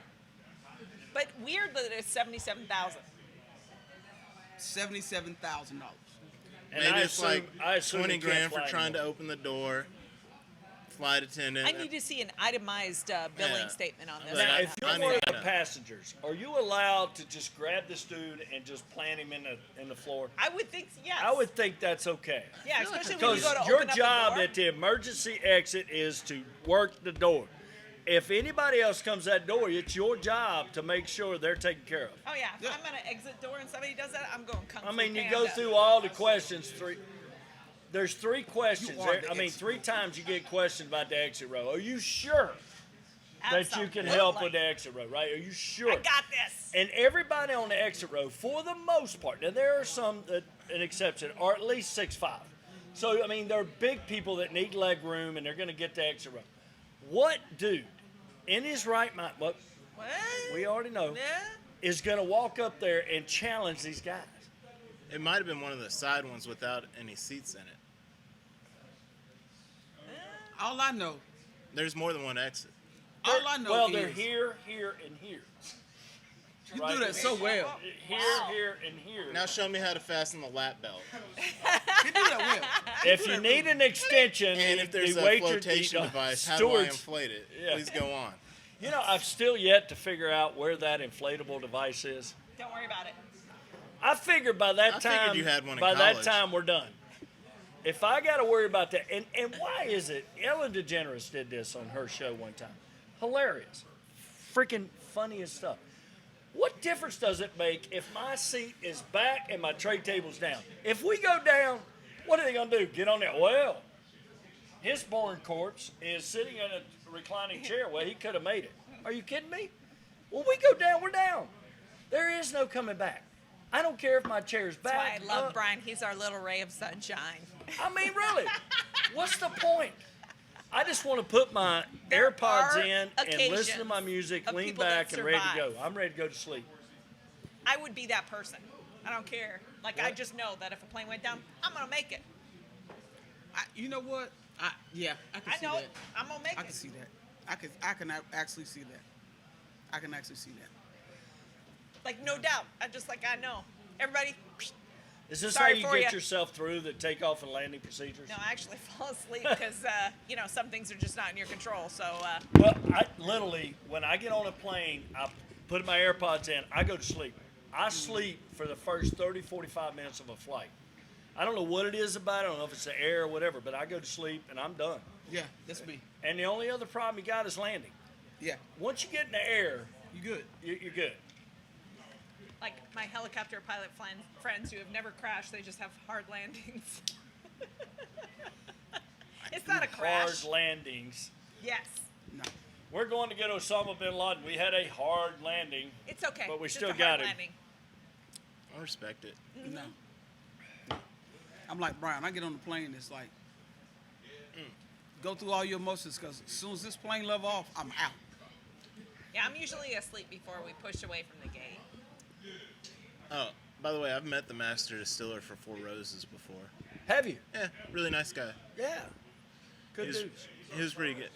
But weird that it's 77,000. $77,000. And Maybe I it's assume, like I assume 20 he can't grand for fly trying to anymore. open the door. Flight attendant. I need to see an itemized billing Yeah. statement on this. Like, Now, I- if I you're need one of to the know. passengers, are you allowed to just grab this dude and just plant him in the floor? I would think yes. I would think that's okay. Yeah, especially when you Because go to your open up job the door. at the emergency exit is to work the door. If anybody else comes that door, it's your job to make sure they're taken care of. Oh yeah, if Yeah. I'm at an exit door and somebody does that, I'm going kung I fu mean, you panda. go through all the questions. There's 3 questions. You are the I mean, exit 3 times you get questioned about the exit row. Are you sure that you can help with the exit row, right? Are you sure? I got this. And everybody on the exit row, for the most part, now there are some that an exception, are at least 6'5". So I mean, there are big people that need leg room, and they're going to get the exit row. What dude, in his right mind, what What? we already know, Yeah. is going to walk up there and challenge these guys? It might have been one of the side ones without any seats in it. All I know, There's more than one exit. all I know Well, is they're here, here, and here. you right. do that so well. Here, Wow. here, and here. Now show me how to fasten the lap belt. You do that well. If you need an extension, And if there's the a waitress- flotation the device, how do I stewards- inflate it? Yeah. Please go on. You know, I've still yet to figure out where that inflatable device is. Don't worry about it. I figured by that I figured time, you had one in by that college. time we're done. If I got to worry about that, and why is it? Ellen DeGeneres did this on her show one time. Hilarious, freaking funniest stuff. What difference does it make if my seat is back and my tray table's down? If we go down, what are they gonna do? Get on there? Well, his born corpse is sitting in a reclining chair. Well, he could have made it. Are you kidding me? When we go down, we're down. There is no coming back. I don't care if my chair's That's why back. I love up. Brian. He's our little ray of sunshine. I mean, really, what's the point? I just want to put my There AirPods are in and listen to my occasions music, of lean people that back, and ready to go. survive. I'm ready to go to sleep. I would be that person. I don't care. Like I just know that if a plane went down, I'm gonna make it. You know what? I can I see know that. it. I'm gonna make I it. can see that. I can actually see that. I can actually see that. Like no doubt. I just like I know. Everybody. Is this Sorry how for you get ya. yourself through the takeoff and landing procedures? No, I actually fall asleep because some things are just not in your control. So Well, I literally, when I get on a plane, I put my AirPods in, I go to sleep. I sleep for the first 30, 45 minutes of a flight. I don't know what it is about it. I don't know if it's the air or whatever, but I go to sleep and I'm done. Yeah, that's me. And the only other problem you got is landing. Yeah, Once you get in the air, you good. you're good. Like my helicopter pilot friends who have never crashed, they just have hard landings. It's not a crash. Hard landings. Yes. No. We're going to get Osama bin Laden. We had a hard landing. It's okay. But we Just still a got hard him. landing. I respect it. No. I'm like Brian. I get on the plane. It's like go through all your emotions because as soon as this plane level off, I'm out. Yeah, I'm usually asleep before we push away from the gate. Oh, by the way, I've met the master distiller for Four Roses before. Have you? Yeah, really nice guy. Yeah. Good He was, news. he was pretty good.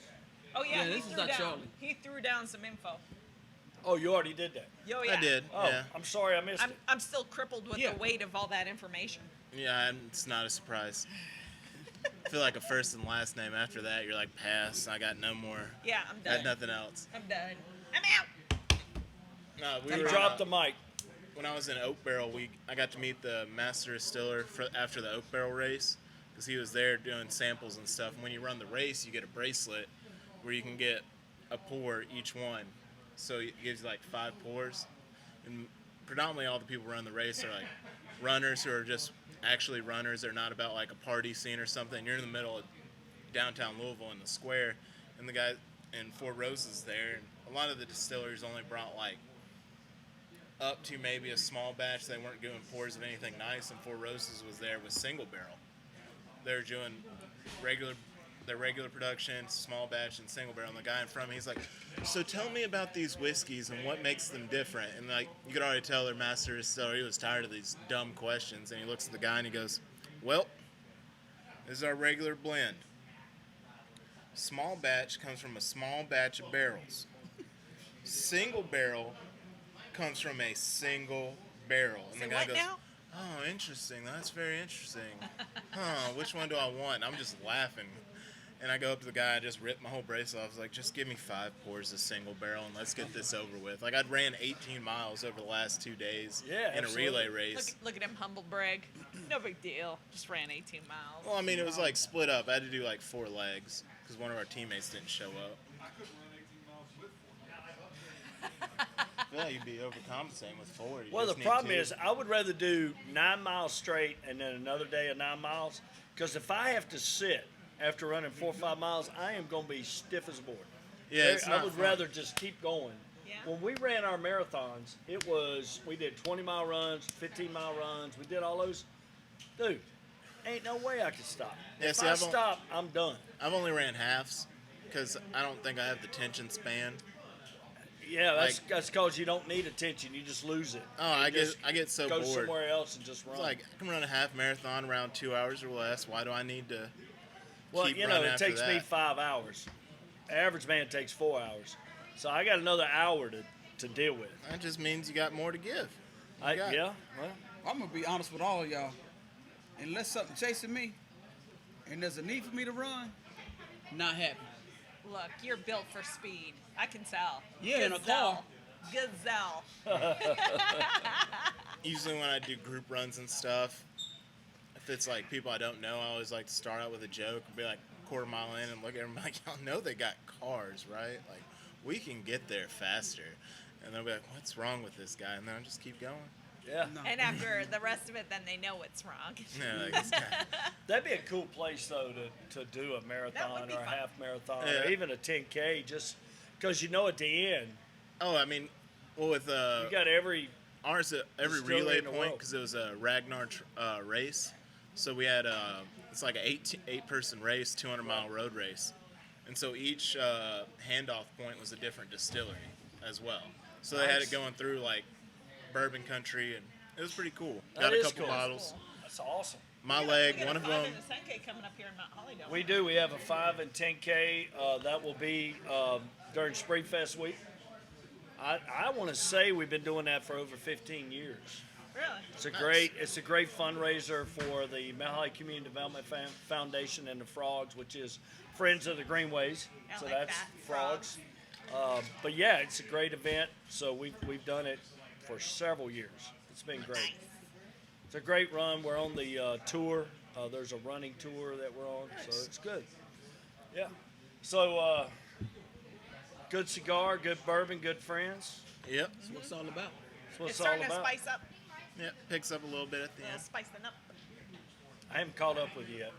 Oh yeah, Yeah, he this is threw not down. Charlie. He threw down some info. Oh, you already did that. Oh yeah. I did. Oh, Yeah. I'm sorry I missed it. I'm still crippled with Yeah. the weight of all that information. Yeah, it's not a surprise. I feel like a first and last name after that. You're like, pass. I got no more. Yeah, I'm I had done. nothing else. I'm done. I'm out. No, we You were dropped the mic. when I was in Oak Barrel Week. I got to meet the master distiller after the Oak Barrel race because he was there doing samples and stuff. And when you run the race, you get a bracelet where you can get a pour each one. So it gives you like 5 pours. And predominantly all the people who run the race are like runners who are just actually runners. They're not about like a party scene or something. You're in the middle of downtown Louisville in the square, and the guy in Four Roses there. And a lot of the distilleries only brought like up to maybe a small batch. They weren't doing pours of anything nice, and Four Roses was there with single barrel. They're doing their regular production, small batch, and single barrel. And the guy in front of me, he's like, "So tell me about these whiskeys and what makes them different." And like you could already tell their master distiller, he was tired of these dumb questions, and he looks at the guy and he goes, "Well, this is our regular blend. Small batch comes from a small batch of barrels. Single barrel comes from a single barrel." And Say the guy what goes, now? "Oh, interesting. That's very interesting. Huh, which one do I want?" I'm just laughing. And I go up to the guy, I just ripped my whole bracelet off. I was like, "Just give me 5 pours of single barrel and let's get this over with." Like, I'd ran 18 miles over the last 2 days Yeah, in absolutely. a relay race. Look at him humble brag. No big deal. Just ran 18 miles. Well, I mean, it was like split up. I had to do like 4 legs because one of our teammates didn't show up. I couldn't run 18 miles with 4. I feel like you'd be overcompensating with 4. You Well, the just need problem 2. is, I would rather do 9 miles straight and then another day of 9 miles. Because if I have to sit after running 4 or 5 miles, I am going to be stiff as a board. Yeah, it's I not would fun. rather just keep going. Yeah. When we ran our marathons, we did 20-mile runs, 15-mile runs. We did all those. Dude, ain't no way I could stop. Yeah, If see, I I've on- stop, I'm done. I've only ran halves because I don't think I have the tension span. Yeah, that's because you don't need attention. You just lose it. Oh, You just I get so go bored. somewhere else and just run. It's like I can run a half marathon around 2 hours or less. Why do I need to well, keep you know, running it after takes me that? 5 hours. Average man takes 4 hours. So I got another hour to deal with. That just means you got more to give. got- Yeah, well, I'm gonna be honest with all of y'all. Unless something chasing me, and there's a need for me to run, not happy. Look, you're built for speed. I can tell. Yeah, in a Gazelle. Gazelle. Usually when I do group runs and stuff, if it's like people I don't know, I always like to start out with a joke and be like quarter mile in and look at them like, "Y'all know they got cars, right? Like we can get there faster." And they'll be like, "What's wrong with this guy?" And then I'll just keep going. yeah. No. And after the rest of it, then they know what's wrong. Yeah, like this guy. That'd be a cool place, though, to do a marathon be or a fun. half marathon or Yeah. even a 10K, just because you know at the end, Oh, I mean, well with you got every. ours at every Distillery relay in the point world. because it was a Ragnar race, so we had it's like an eight-person race, 200-mile road race, and so each handoff point was a different distillery as well. So they had Nice. it going through like bourbon country, and it was pretty cool. That Got a is couple cool. bottles. That's awesome. My We leg, got one a of 5 them. and a 10K coming up here in Mount Holly, don't We do. We have a 5 and 10K. That will be during Springfest week. I want to say we've been doing that for over 15 years. Really? It's a great fundraiser for the Mount Holly Community Development Foundation and the Frogs, which is Friends of the Greenways. I So like that's that. Frogs. But yeah, it's a great event. So we've done it for several years. It's been great. Nice. It's a great run. We're on the tour. There's a running tour that we're on, so it's good. Yeah. So good cigar, good bourbon, good friends. Yep. That's what it's all about. That's what It's it's all starting to about. spice up. Yep. Picks up a little bit at the end. Spicing up. I haven't caught up with you yet.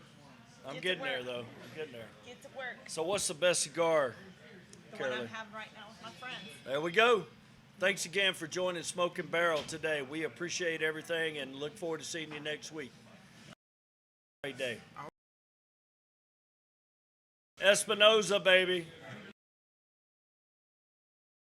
I'm Get to getting there, work. though. I'm getting there. Get to work. So what's the best cigar, The one I'm Carolee? having right now with my friends. There we go. Thanks again for joining Smoking Barrel today. We appreciate everything and look forward to seeing you next week. Great day. Espinosa, baby.